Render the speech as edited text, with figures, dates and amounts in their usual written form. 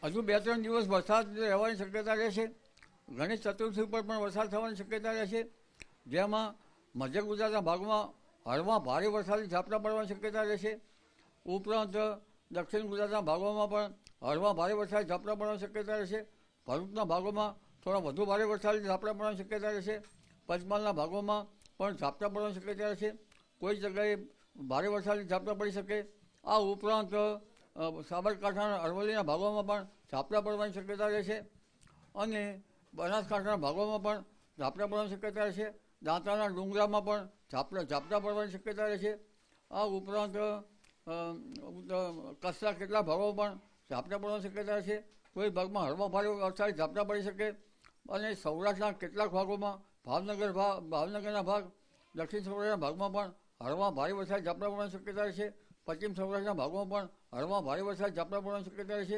હજુ 2-3 દિવસ વરસાદ રહેવાની શક્યતા રહેશે. ગણેશ ચતુર્થી ઉપર પણ વરસાદ થવાની શક્યતા રહેશે, જેમાં મધ્ય ગુજરાતના ભાગમાં હળવા ભારે વરસાદી ઝાપટા પડવાની શક્યતા રહેશે. ઉપરાંત દક્ષિણ ગુજરાતના ભાગોમાં પણ હળવા ભારે વરસાદી ઝાપટા પડવાની શક્યતા રહેશે. ભરૂચના ભાગોમાં થોડા વધુ ભારે વરસાદી ઝાપટા પડવાની શક્યતા રહેશે. પંચમહાલના ભાગોમાં પણ ઝાપટા પડવાની શક્યતા રહેશે. કોઈ જગ્યાએ ભારે વરસાદી ઝાપટા પડી શકે. આ ઉપરાંત સાબરકાંઠાના અરવલ્લીના ભાગોમાં પણ ઝાપટા પડવાની શક્યતા રહેશે અને બનાસકાંઠાના ભાગોમાં પણ ઝાપટા પડવાની શક્યતા રહેશે. દાંતાના ડુંગરામાં પણ ઝાપટા પડવાની શક્યતા રહેશે. આ ઉપરાંત કચ્છના કેટલાક ભાગોમાં પણ ઝાપટા પડવાની શક્યતા રહેશે. કોઈ ભાગમાં હળવા ભારે વરસાદી ઝાપટા પડી શકે અને સૌરાષ્ટ્રના કેટલાક ભાગોમાં ભાવનગરના ભાગ, દક્ષિણ સૌરાષ્ટ્રના ભાગમાં પણ હળવા ભારે વરસાદી ઝાપટા પડવાની શક્યતા રહેશે. પશ્ચિમ સૌરાષ્ટ્રના ભાગોમાં પણ હળવા ભારે વરસાદી ઝાપટા પડવાની શક્યતા રહેશે.